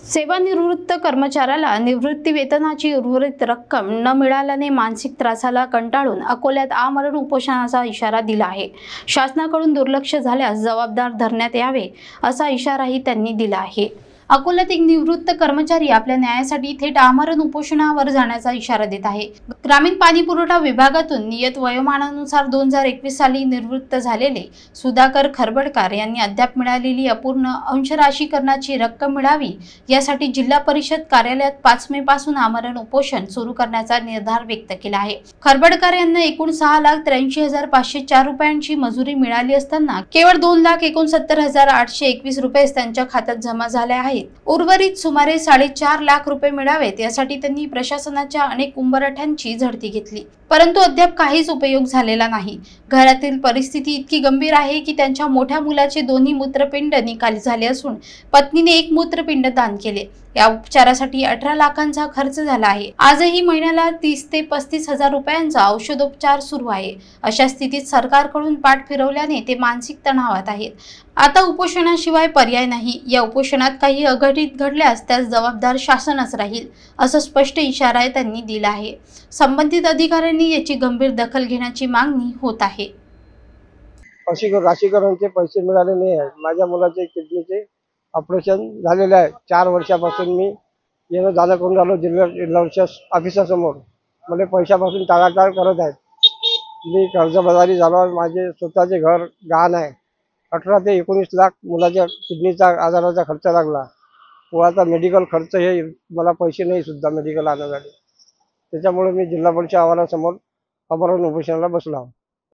सेवानिवृत्त कर्मचाऱ्याला निवृत्ती वेतनाची उर्वरित रक्कम न मिळाल्याने मानसिक त्रासाला कंटाळून अकोल्यात आमरण उपोषणाचा इशारा दिला आहे। शासनाकडून दुर्लक्ष झाल्यास जबाबदार धरण्यात यावे असा इशाराही त्यांनी दिला आहे। अकोल्यात एक निवृत्त कर्मचारी आपल्या न्यायासाठी थेट आमरण उपोषणावर जाण्याचा इशारा देत आहे। ग्रामीण पाणी पुरवठा विभागातून नियत वयोमानानुसार 2021 साली निवृत्त झालेले सुधाकर खरबडकर यांनी अद्याप मिळालेली अपूर्ण अंशराशीकरणाची रक्कम मिळावी यासाठी जिल्हा परिषद कार्यालयात 5 मे पासून आमरण उपोषण सुरू करण्याचा निर्धार व्यक्त केला आहे। खरबडकर यांना एकूण 6,83,504 रुपयांची मजुरी मिळाली असताना केवळ 2,69,821 रुपये त्यांच्या खात्यात जमा झाले आहेत। उर्वरित सुमारे 4.5 लाख रुपये मिळावेत यासाठी त्यांनी प्रशासनाच्या अनेक उंबरठ्यांची झडती घेतली, परंतु अद्याप काहीच उपयोग झालेला नाही। घरातील परिस्थिती इतकी गंभीर आहे की त्यांच्या मोठ्या मुलाचे दोन्ही मूत्रपिंड निकाली झाले असून पत्नीने एक मूत्रपिंड दान केले। या उपचारासाठी 18 लाखांचा खर्च झाला आहे। आजही महिन्याला 30 ते 35 हजार रुपयांचा औषधोपचार सुरू आहे। अशा स्थितीत सरकारकडून पाठ फिरवल्याने ते मानसिक तणावात आहेत। आता उपोषणाशिवाय पर्याय नाही। या उपोषणात काही अघटित घडल्यास त्यास जबाबदार शासनच राहील असा स्पष्ट इशारा त्यांनी दिला आहे। संबंधित अधिकाऱ्यांनी याची गंभीर दखल घेण्याची मागणी होत आहे। राशीकरणचे पैसे मिळाले नाही आहेत। माझ्या मुलाचे किडनीचे ऑपरेशन झालेले आहे। 4 वर्षापासून मी येणं जाणं करून राहिलो जिल्हा ऑफिसासमोर। मला पैशापासून टाळाटाळ करत आहेत। मी कर्जबाजारी झालो। माझे स्वतःचे घर गहाण आहे। 18 ते 19 लाख मुलाच्या किडनीचा आजाराचा खर्च लागला। मुलाचा मेडिकल खर्च हे मला पैसे नाही सुद्धा मेडिकल आणण्यासाठी। त्याच्यामुळे मी जिल्हा परिषद आवारासमोर आमरण उपोषणाला बसलो।